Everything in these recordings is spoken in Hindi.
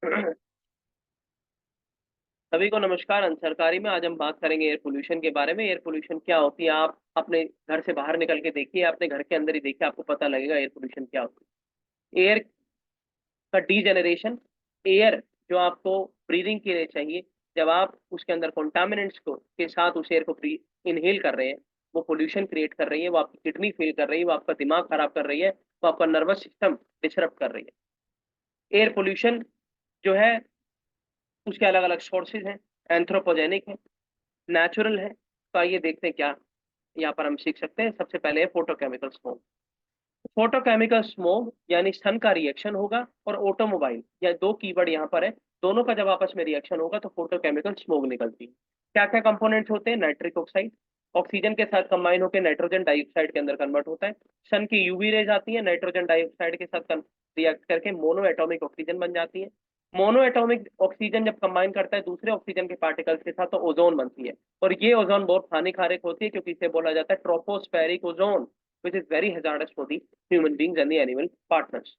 सभी को नमस्कार। अंशरकारी में आज हम बात करेंगे एयर पोल्यूशन के बारे में। एयर पोल्यूशन क्या होती है, आप अपने घर से बाहर निकल के देखिए, अपने घर के अंदर ही देखिए, आपको पता लगेगा एयर पोल्यूशन क्या होती है। एयर का डीजेनरेशन, एयर जो आपको ब्रीदिंग के लिए चाहिए, जब आप उसके अंदर कॉन्टामिनेंट्स को के साथ उस एयर को इनहेल कर रहे हैं, वो पोल्यूशन क्रिएट कर रही है, वो आपकी किडनी फेल कर रही है, वो आपका दिमाग खराब कर रही है, वो आपका नर्वस सिस्टम डिस्टर्ब कर रही है। एयर पोल्यूशन जो है उसके अलग अलग सोर्सेज हैं। एंथ्रोपोजेनिक है, नेचुरल है। तो आइए देखते हैं क्या यहाँ पर हम सीख सकते हैं। सबसे पहले है फोटोकेमिकल स्मोक। फोटोकेमिकल स्मोक यानी सन का रिएक्शन होगा और ऑटोमोबाइल, या दो कीवर्ड यहाँ पर है, दोनों का जब आपस में रिएक्शन होगा तो फोटोकेमिकल स्मोक निकलती है। क्या क्या कंपोनेंट्स होते हैं? नाइट्रिक ऑक्साइड ऑक्सीजन के साथ कंबाइन होकर नाइट्रोजन डाइऑक्साइड के अंदर कन्वर्ट होता है। सन की यूवी रेज आती है, नाइट्रोजन डाइऑक्साइड के साथ रिएक्ट करके मोनो एटॉमिक ऑक्सीजन बन जाती है। मोनो एटॉमिक ऑक्सीजन जब कंबाइन करता है दूसरे ऑक्सीजन के पार्टिकल्स के साथ तो ओजोन बनती है। और ये ओजोन बहुत हानिकारक होती है क्योंकि इसे बोला जाता है tropospheric ozone, which is very hazards for the human beings and the animal partners.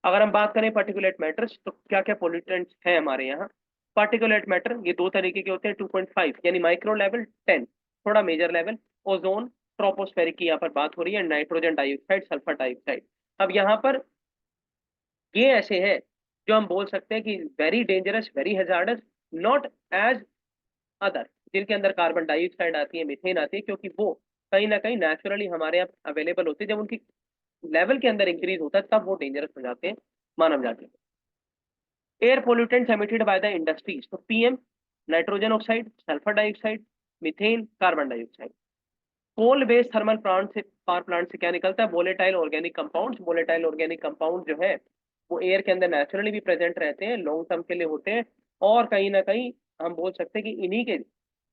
अगर हम बात करें पार्टिकुलेट मैटर्स, तो क्या क्या पोल्यूटेंट्स हैं हमारे यहाँ? पार्टिकुलेट मैटर ये दो तरीके के होते हैं, 2.5 यानी माइक्रो लेवल, 10 थोड़ा मेजर लेवल। ओजोन, ट्रोपोस्फेरिक की यहाँ पर बात हो रही है, नाइट्रोजन डाइऑक्साइड, सल्फर डाइऑक्साइड। अब यहाँ पर ये ऐसे हैं जो हम बोल सकते हैं कि very dangerous, very hazardous, not as other, जिनके अंदर कार्बन डाइऑक्साइड आती है, मीथेन आती है, क्योंकि वो कहीं ना कहीं नेचुरली हमारे यहाँ अवेलेबल होते हैं। जब उनकी लेवल के अंदर इंक्रीज होता है तब वो डेंजरस हो जाते हैं, मानव जाति में। Air pollutants emitted by the industries, तो PM, nitrogen oxide, sulphur dioxide, methane, carbon dioxide. Coal based thermal plant से, पावर प्लांट से क्या निकलता है? Volatile organic compounds. Volatile organic compound जो है वो एयर के अंदर नेचुरली भी प्रेजेंट रहते हैं, लॉन्ग टर्म के लिए होते हैं। और कहीं ना कहीं हम बोल सकते हैं कि इन्हीं के,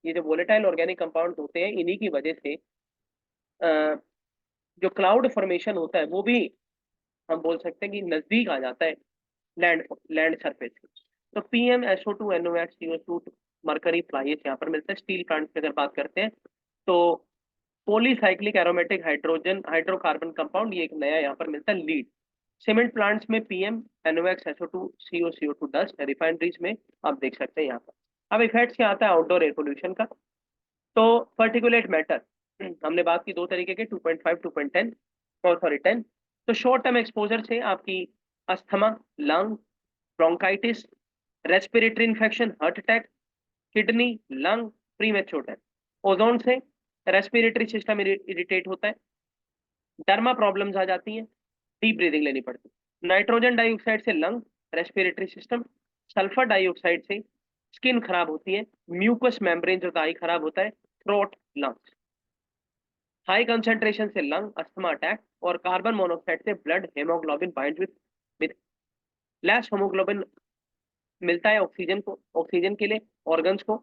ये जो वोलेटाइल ऑर्गेनिक कंपाउंड होते हैं, इन्हीं की वजह से जो क्लाउड फॉर्मेशन होता है वो भी हम बोल सकते हैं कि नजदीक आ जाता है लैंड लैंड सरफेस के। तो PM, SO2, NOx, CO2, mercury, flies यहाँ पर मिलता है। स्टील प्लांट की अगर बात करते हैं तो polycyclic aromatic hydrogen hydrocarbon compound, ये एक नया यहाँ पर मिलता है, लीड। सीमेंट प्लांट्स में PM, NOx, SO2, CO, CO2 dust. Refineries में आप देख सकते हैं यहाँ पर। अब इफेक्ट्स क्या आता है आउटडोर एयर पोल्यूशन का? तो पर्टिकुलेट मैटर हमने बात की दो तरीके के, 2.5, 2.10 और सॉरी 10। तो शॉर्ट टर्म एक्सपोजर से आपकी asthma, lung, bronchitis, respiratory infection, heart attack, kidney, lung, premature death. Ozone से रेस्पिरेटरी सिस्टम इरिटेट होता है, डर्मा प्रॉब्लम्स आ जाती हैं, डीप ब्रीदिंग लेनी पड़ती है। नाइट्रोजन डाइऑक्साइड से lung, respiratory system. Sulphur dioxide से स्किन खराब होती है, म्यूकस मेम्ब्रेन जो दाई खराब होता है, थ्रोट, लंग्स। हाई कंसेंट्रेशन से लंग, अस्थमा, अटैक। और कार्बन मोनोऑक्साइड से blood haemoglobin bind with less haemoglobin मिलता है ऑक्सीजन को, ऑक्सीजन के लिए ऑर्गन्स को,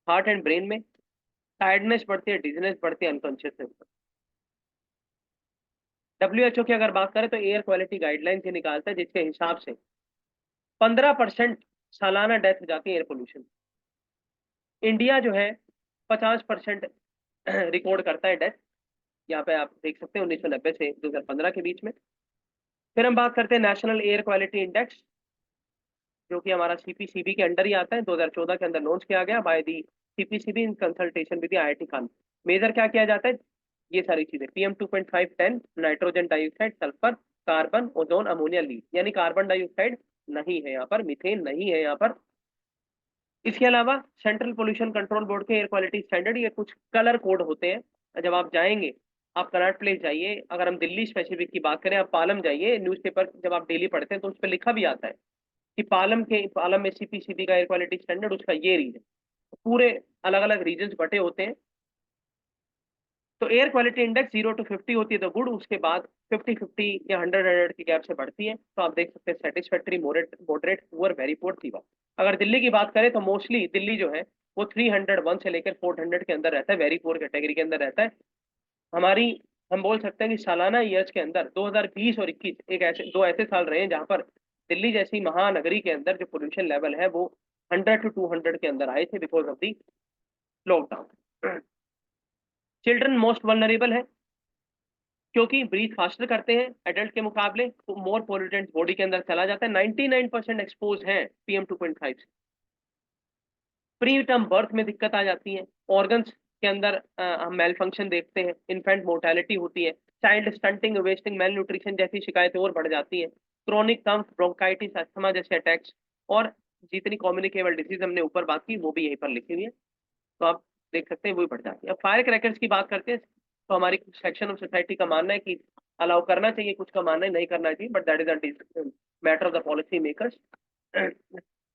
हार्ट एंड ब्रेन में। टायर्डनेस बढ़ती है, डिजीनेस बढ़ती है, अनकॉन्शियसनेस। WHO की अगर बात करें तो एयर क्वालिटी गाइडलाइंस ये निकालता है जिसके हिसाब से 15% सालाना डेथ हो जाती है एयर पोल्यूशन। इंडिया जो है 50% रिकॉर्ड करता है डेथ। यहाँ पे आप देख सकते हैं 1990 से 2015 के बीच में। फिर हम बात करते हैं नेशनल एयर क्वालिटी इंडेक्स, जो कि हमारा CPCB के अंडर ही आता है, 2014 के अंदर लॉन्च किया गया by the CPCB in consultation with IIT खान। मेजर क्या किया जाता है? ये सारी चीजें, PM 2.5, 10, nitrogen dioxide, sulphur, carbon, ozone, ammonia, lead. यानी कार्बन डाइऑक्साइड नहीं है यहाँ पर, मीथेन नहीं है यहाँ पर। इसके अलावा सेंट्रल पोल्यूशन कंट्रोल बोर्ड के एयर क्वालिटी स्टैंडर्ड, ये कुछ कलर कोड होते हैं। जब आप जाएंगे, आप कनॉट प्लेस जाइए, अगर हम दिल्ली स्पेसिफिक की बात करें, आप पालम जाइए, न्यूज़पेपर जब आप डेली पढ़ते हैं तो उस पर लिखा भी आता है कि पालम में CPCB का एयर क्वालिटी स्टैंडर्ड, उसका ये रीजन। पूरे अलग अलग रीजन बटे होते हैं। तो एयर क्वालिटी इंडेक्स 0 to 50 होती है तो गुड, उसके बाद 50, 50 या 100, 100 की गैप से बढ़ती है तो आप देख सकते हैं satisfactory, moderate, poor, very poor, थी बात। अगर दिल्ली की बात करें तो मोस्टली दिल्ली जो है वो 301 से लेकर 400 के अंदर रहता है, वेरी पुअर कैटेगरी के अंदर रहता है। हमारी, हम बोल सकते हैं कि सालाना ईयर्स के अंदर 2020 और 21 एक ऐसे दो ऐसे साल रहे हैं जहां पर दिल्ली जैसी महानगरी के अंदर जो पोल्यूशन लेवल है वो 100 to 200 के अंदर आए थे because of the lockdown. Children most vulnerable है, क्योंकि ब्रीथ फास्टर करते हैं एडल्ट के मुकाबले, तो मोर पोल्यूटेंट बॉडी के अंदर चला जाता है। 99% एक्सपोज है PM2.5 से। प्री टर्म बर्थ में दिक्कत आ जाती है, ऑर्गन्स के अंदर हम मेल फंक्शन देखते हैं, इन्फेंट मोर्टेलिटी होती है, child stunting, wasting, mail nutrition जैसी शिकायतें और बढ़ जाती हैं, क्रोनिक कम्स, ब्रोंकाइटिस, अस्थमा जैसे अटैक्स, और जितनी कम्युनिकेबल डिजीज हमने ऊपर बात की वो भी यहीं पर लिखी हुई है, तो आप देख सकते हैं वो भी बढ़ जाती है। अब फायर क्रैकर्स की बात करते हैं, तो हमारी सेक्शन ऑफ सोसाइटी का मानना है कि अलाउ करना चाहिए, कुछ का मानना है नहीं करना चाहिए, but that is a matter of the policy makers.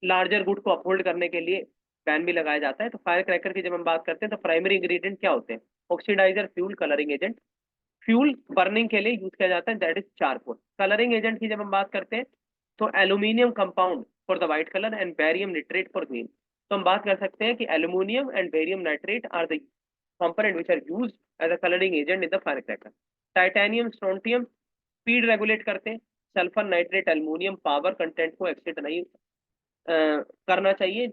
Larger good को अपहोल्ड करने के लिए बैन भी लगाया जाता है। तो फायर क्रैकर की जब हम बात करते हैं तो प्राइमरी इंग्रेडिएंट क्या होते हैं? Oxidiser, fuel, colouring agent. Fuel burning के लिए यूज किया जाता है, that is charcoal. Colouring agent की जब हम बात करते हैं तो aluminium compound for the white colour and barium nitrate for green. तो हम बात कर सकते हैं कि aluminium and barium nitrate are the component which are used as a coloring agent in the firecracker. Titanium, strontium speed regulate करते हैं। Sulphur, nitrate, aluminium power content को एक्सीड नहीं करना चाहिए,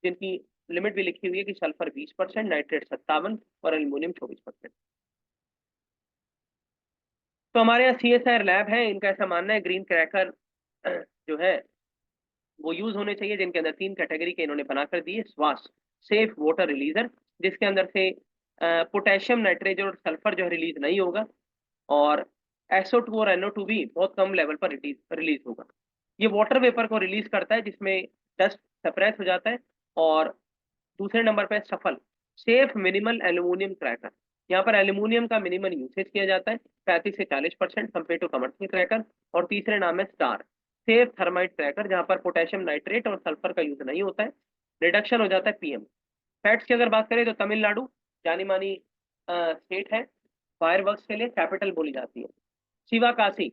जिनकी लिमिट भी लिखी हुई है कि सल्फर 20%, नाइट्रेट 57 और एल्यूमिनियम 24%। तो हमारे यहाँ CSIR लैब है, इनका ऐसा मानना है ग्रीन क्रैकर जो है वो यूज होने चाहिए, जिनके अंदर 3 कैटेगरी के इन्होंने बनाकर दिए। स्वास, सेफ वाटर रिलीजर, जिसके अंदर से पोटेशियम, नाइट्रेट और सल्फर जो है रिलीज नहीं होगा, और SO2 और NO2 भी बहुत कम लेवल पर रिलीज होगा। ये वाटर वेपर को रिलीज करता है जिसमें डस्ट सप्रेस हो जाता है। और दूसरे नंबर पे सफल, सेफ मिनिमल एल्यूमिनियम क्रैकर। यहाँ पर एल्यूमिनियम का मिनिमल यूसेज किया जाता है 35 से 40% कंपेयर टू कमर्शियल क्रैकर। और तीसरे नाम है स्टार, सेफ थर्माइट क्रैकर, जहाँ पर पोटेशियम नाइट्रेट और सल्फर का यूज नहीं होता है, रिडक्शन हो जाता है PM। फैक्ट्स की अगर बात करें तो तमिलनाडु जानी मानी स्टेट है, फायर वर्क्स के लिए कैपिटल बोली जाती है। शिवाकाशी,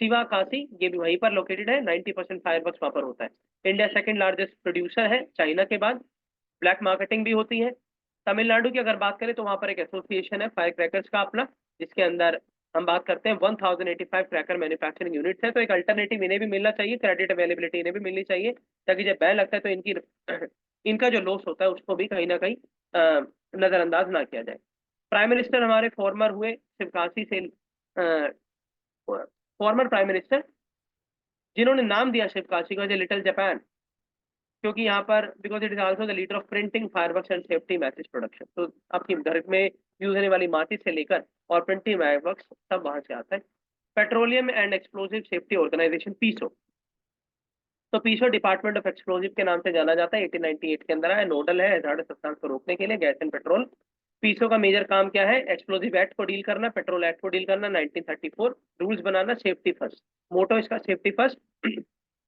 शिवाकाशी ये भी वहीं पर लोकेटेड है, 90% फायर वर्क्स वहाँ पर होता है। इंडिया सेकंड लार्जेस्ट प्रोड्यूसर है चाइना के बाद। ब्लैक मार्केटिंग भी होती है। तमिलनाडु की अगर बात करें तो वहाँ पर एक एसोसिएशन है फायर क्रैकर्स का अपना, जिसके अंदर हम बात करते हैं 1085 क्रैकर मैन्युफैक्चरिंग यूनिट्स है। तो एक अल्टरनेटिव इन्हें भी मिलना चाहिए, क्रेडिट अवेलेबिलिटी इन्हें भी मिलनी चाहिए, ताकि जब बैन लगता है तो इनकी इनका जो लॉस होता है उसको भी कहीं ना कहीं नजरअंदाज ना किया जाए। प्राइम मिनिस्टर हमारे फॉर्मर हुए शिवकाशी से, फॉर्मर प्राइम मिनिस्टर, जिन्होंने नाम दिया शिवकाशी को एज लिटिल जापान, क्योंकि यहाँ पर because it is also the leader of printing, fireworks and safety message production. तो आपकी घर में यूज होने वाली माचिस से लेकर और प्रिंटिंग फायरवर्क्स सब वहां से आता है। Petroleum and explosive safety organisation, PESO. तो पीसो डिपार्टमेंट ऑफ एक्सप्लोजिव के नाम से जाना जाता है, 1898 के अंदर है, नोडल है हैजार्डस सब्सटेंस को रोकने के लिए, गैस एंड पेट्रोल। पीसो का मेजर काम क्या है? एक्सप्लोजिव एक्ट को डील करना, पेट्रोल एक्ट को डील करना, 1934 रूल्स बनाना, सेफ्टी फर्स्ट। मोटो इसका safety first.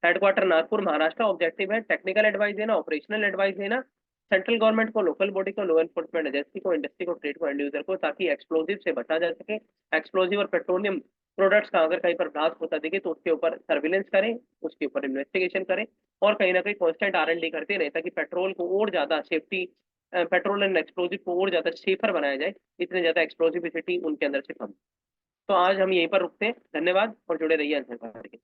Headquarter Nagpur Maharashtra. Objective है टेक्निकल एडवाइस देना, ऑपरेशनल एडवाइस देना, सेंट्रल गवर्नमेंट को, लोकल बॉडी को, लॉ एनफोर्समेंट एजेंसी को, इंडस्ट्री को, ट्रेड को, एंड यूजर को, ताकि एक्सप्लोजिव से बचा जा सके। एक्सप्लोजिव और पेट्रोलियम प्रोडक्ट्स का अगर कहीं पर ब्लास्ट होता दिखे तो उसके ऊपर सर्विलेंस करें, उसके ऊपर इन्वेस्टिगेशन करें, और कहीं ना कहीं कॉन्स्टेंट R&D करते रहे, ताकि पेट्रोल को और ज्यादा सेफ्टी, पेट्रोल एंड एक्सप्लोजिव को और ज्यादा सेफर बनाया जाए, इतने ज्यादा एक्सप्लोजिविटी उनके अंदर से कम। तो आज हम यहीं पर रुकते हैं, धन्यवाद और जुड़े रहिए आंसर के।